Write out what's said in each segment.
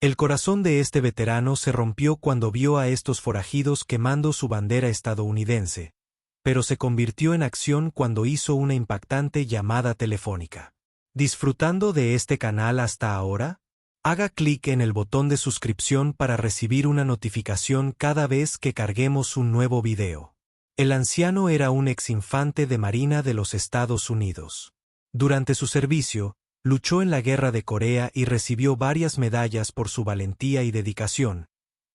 El corazón de este veterano se rompió cuando vio a estos forajidos quemando su bandera estadounidense, pero se convirtió en acción cuando hizo una impactante llamada telefónica. ¿Disfrutando de este canal hasta ahora? Haga clic en el botón de suscripción para recibir una notificación cada vez que carguemos un nuevo video. El anciano era un exinfante de Marina de los Estados Unidos. Durante su servicio, luchó en la Guerra de Corea y recibió varias medallas por su valentía y dedicación,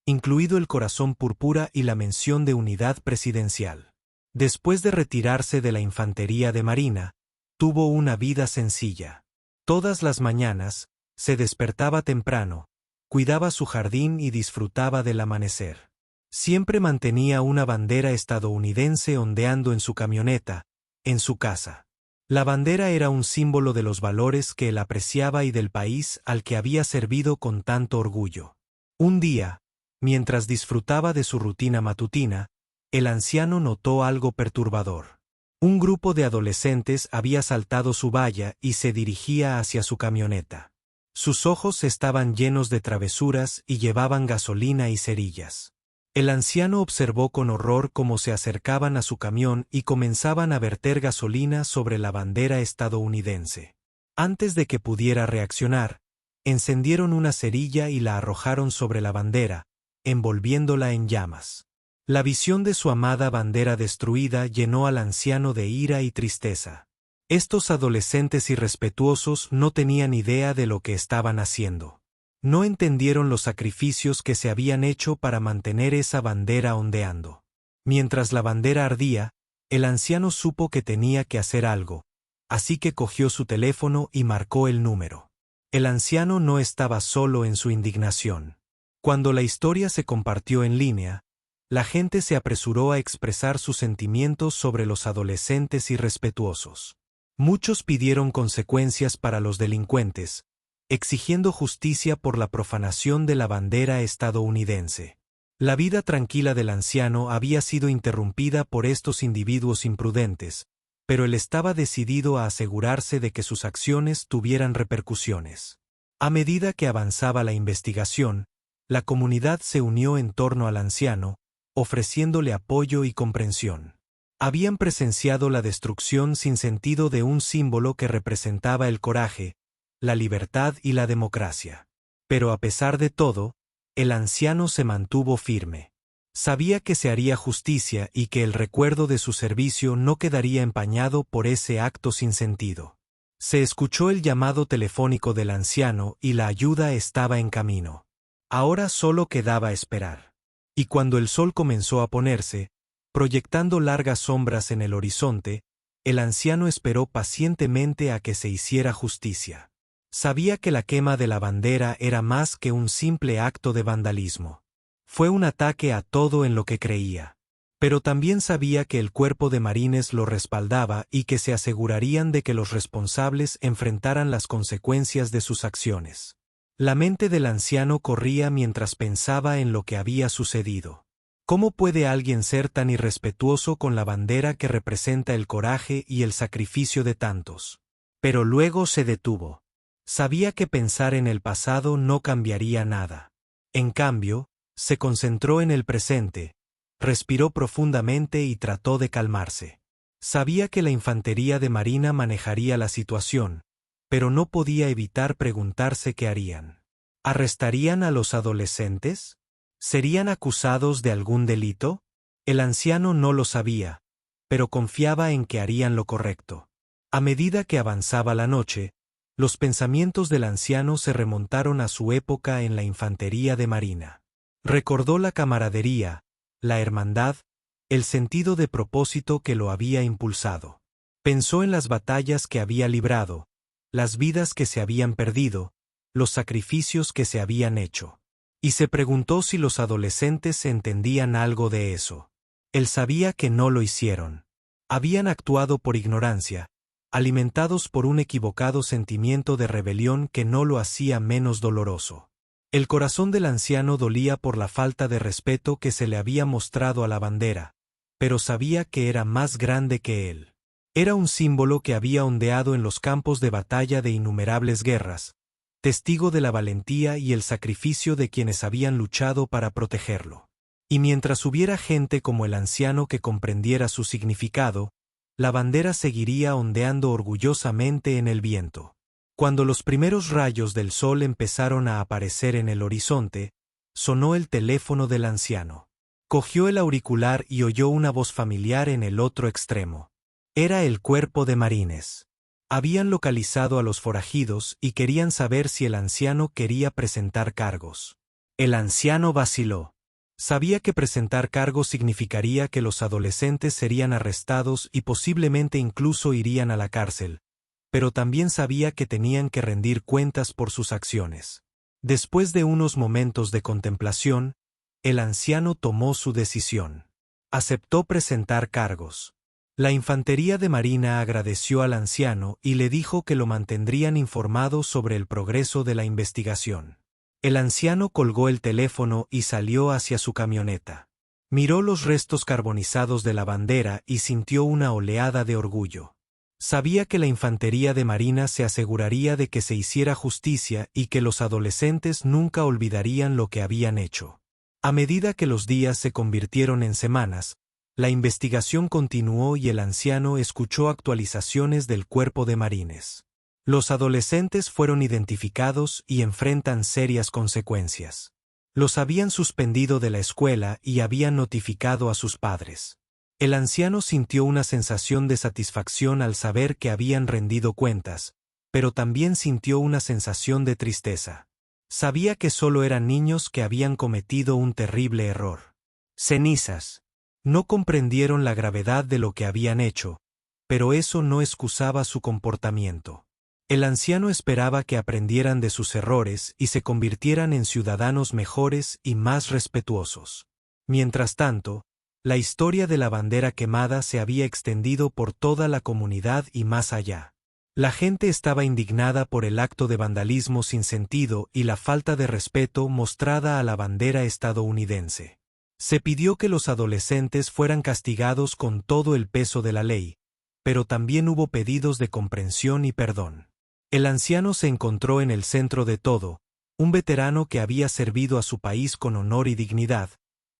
incluido el Corazón Púrpura y la Mención de Unidad Presidencial. Después de retirarse de la Infantería de Marina, tuvo una vida sencilla. Todas las mañanas, se despertaba temprano, cuidaba su jardín y disfrutaba del amanecer. Siempre mantenía una bandera estadounidense ondeando en su camioneta, en su casa. La bandera era un símbolo de los valores que él apreciaba y del país al que había servido con tanto orgullo. Un día, mientras disfrutaba de su rutina matutina, el anciano notó algo perturbador. Un grupo de adolescentes había saltado su valla y se dirigía hacia su camioneta. Sus ojos estaban llenos de travesuras y llevaban gasolina y cerillas. El anciano observó con horror cómo se acercaban a su camión y comenzaban a verter gasolina sobre la bandera estadounidense. Antes de que pudiera reaccionar, encendieron una cerilla y la arrojaron sobre la bandera, envolviéndola en llamas. La visión de su amada bandera destruida llenó al anciano de ira y tristeza. Estos adolescentes irrespetuosos no tenían idea de lo que estaban haciendo. No entendieron los sacrificios que se habían hecho para mantener esa bandera ondeando. Mientras la bandera ardía, el anciano supo que tenía que hacer algo, así que cogió su teléfono y marcó el número. El anciano no estaba solo en su indignación. Cuando la historia se compartió en línea, la gente se apresuró a expresar sus sentimientos sobre los adolescentes irrespetuosos. Muchos pidieron consecuencias para los delincuentes, exigiendo justicia por la profanación de la bandera estadounidense. La vida tranquila del anciano había sido interrumpida por estos individuos imprudentes, pero él estaba decidido a asegurarse de que sus acciones tuvieran repercusiones. A medida que avanzaba la investigación, la comunidad se unió en torno al anciano, ofreciéndole apoyo y comprensión. Habían presenciado la destrucción sin sentido de un símbolo que representaba el coraje, la libertad y la democracia. Pero a pesar de todo, el anciano se mantuvo firme. Sabía que se haría justicia y que el recuerdo de su servicio no quedaría empañado por ese acto sin sentido. Se escuchó el llamado telefónico del anciano y la ayuda estaba en camino. Ahora solo quedaba esperar. Y cuando el sol comenzó a ponerse, proyectando largas sombras en el horizonte, el anciano esperó pacientemente a que se hiciera justicia. Sabía que la quema de la bandera era más que un simple acto de vandalismo. Fue un ataque a todo en lo que creía. Pero también sabía que el cuerpo de marines lo respaldaba y que se asegurarían de que los responsables enfrentaran las consecuencias de sus acciones. La mente del anciano corría mientras pensaba en lo que había sucedido. ¿Cómo puede alguien ser tan irrespetuoso con la bandera que representa el coraje y el sacrificio de tantos? Pero luego se detuvo. Sabía que pensar en el pasado no cambiaría nada. En cambio, se concentró en el presente, respiró profundamente y trató de calmarse. Sabía que la infantería de Marina manejaría la situación, pero no podía evitar preguntarse qué harían. ¿Arrestarían a los adolescentes? ¿Serían acusados de algún delito? El anciano no lo sabía, pero confiaba en que harían lo correcto. A medida que avanzaba la noche, los pensamientos del anciano se remontaron a su época en la infantería de Marina. Recordó la camaradería, la hermandad, el sentido de propósito que lo había impulsado. Pensó en las batallas que había librado, las vidas que se habían perdido, los sacrificios que se habían hecho. Y se preguntó si los adolescentes entendían algo de eso. Él sabía que no lo hicieron. Habían actuado por ignorancia, alimentados por un equivocado sentimiento de rebelión que no lo hacía menos doloroso. El corazón del anciano dolía por la falta de respeto que se le había mostrado a la bandera, pero sabía que era más grande que él. Era un símbolo que había ondeado en los campos de batalla de innumerables guerras, testigo de la valentía y el sacrificio de quienes habían luchado para protegerlo. Y mientras hubiera gente como el anciano que comprendiera su significado, la bandera seguiría ondeando orgullosamente en el viento. Cuando los primeros rayos del sol empezaron a aparecer en el horizonte, sonó el teléfono del anciano. Cogió el auricular y oyó una voz familiar en el otro extremo. Era el cuerpo de marines. Habían localizado a los forajidos y querían saber si el anciano quería presentar cargos. El anciano vaciló. Sabía que presentar cargos significaría que los adolescentes serían arrestados y posiblemente incluso irían a la cárcel, pero también sabía que tenían que rendir cuentas por sus acciones. Después de unos momentos de contemplación, el anciano tomó su decisión. Aceptó presentar cargos. La infantería de marina agradeció al anciano y le dijo que lo mantendrían informado sobre el progreso de la investigación. El anciano colgó el teléfono y salió hacia su camioneta. Miró los restos carbonizados de la bandera y sintió una oleada de orgullo. Sabía que la infantería de marina se aseguraría de que se hiciera justicia y que los adolescentes nunca olvidarían lo que habían hecho. A medida que los días se convirtieron en semanas, la investigación continuó y el anciano escuchó actualizaciones del cuerpo de marines. Los adolescentes fueron identificados y enfrentan serias consecuencias. Los habían suspendido de la escuela y habían notificado a sus padres. El anciano sintió una sensación de satisfacción al saber que habían rendido cuentas, pero también sintió una sensación de tristeza. Sabía que solo eran niños que habían cometido un terrible error. Cenizas. No comprendieron la gravedad de lo que habían hecho, pero eso no excusaba su comportamiento. El anciano esperaba que aprendieran de sus errores y se convirtieran en ciudadanos mejores y más respetuosos. Mientras tanto, la historia de la bandera quemada se había extendido por toda la comunidad y más allá. La gente estaba indignada por el acto de vandalismo sin sentido y la falta de respeto mostrada a la bandera estadounidense. Se pidió que los adolescentes fueran castigados con todo el peso de la ley, pero también hubo pedidos de comprensión y perdón. El anciano se encontró en el centro de todo, un veterano que había servido a su país con honor y dignidad,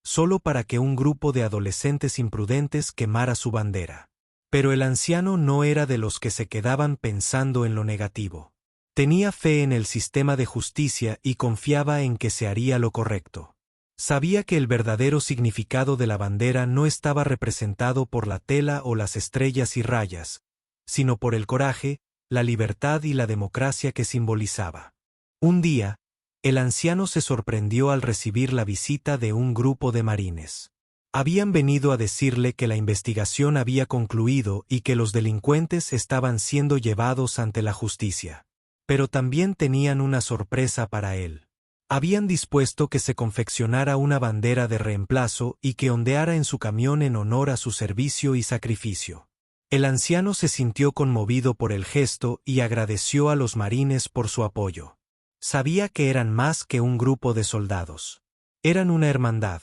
solo para que un grupo de adolescentes imprudentes quemara su bandera. Pero el anciano no era de los que se quedaban pensando en lo negativo. Tenía fe en el sistema de justicia y confiaba en que se haría lo correcto. Sabía que el verdadero significado de la bandera no estaba representado por la tela o las estrellas y rayas, sino por el coraje, la libertad y la democracia que simbolizaba. Un día, el anciano se sorprendió al recibir la visita de un grupo de marines. Habían venido a decirle que la investigación había concluido y que los delincuentes estaban siendo llevados ante la justicia. Pero también tenían una sorpresa para él. Habían dispuesto que se confeccionara una bandera de reemplazo y que ondeara en su camión en honor a su servicio y sacrificio. El anciano se sintió conmovido por el gesto y agradeció a los marines por su apoyo. Sabía que eran más que un grupo de soldados. Eran una hermandad,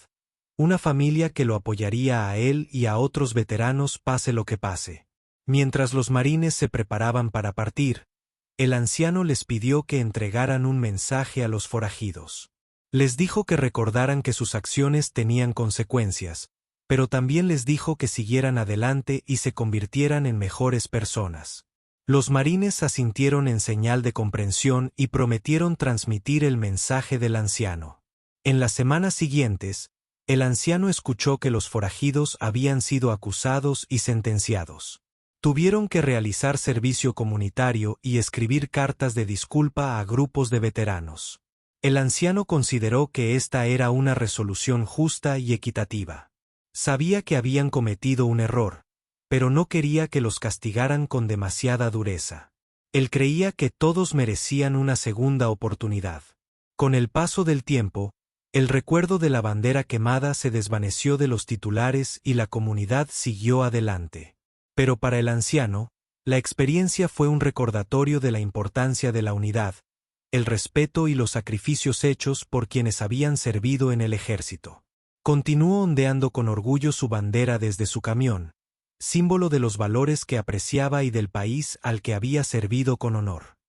una familia que lo apoyaría a él y a otros veteranos pase lo que pase. Mientras los marines se preparaban para partir, el anciano les pidió que entregaran un mensaje a los forajidos. Les dijo que recordaran que sus acciones tenían consecuencias, pero también les dijo que siguieran adelante y se convirtieran en mejores personas. Los marines asintieron en señal de comprensión y prometieron transmitir el mensaje del anciano. En las semanas siguientes, el anciano escuchó que los forajidos habían sido acusados y sentenciados. Tuvieron que realizar servicio comunitario y escribir cartas de disculpa a grupos de veteranos. El anciano consideró que esta era una resolución justa y equitativa. Sabía que habían cometido un error, pero no quería que los castigaran con demasiada dureza. Él creía que todos merecían una segunda oportunidad. Con el paso del tiempo, el recuerdo de la bandera quemada se desvaneció de los titulares y la comunidad siguió adelante. Pero para el anciano, la experiencia fue un recordatorio de la importancia de la unidad, el respeto y los sacrificios hechos por quienes habían servido en el ejército. Continuó ondeando con orgullo su bandera desde su camión, símbolo de los valores que apreciaba y del país al que había servido con honor.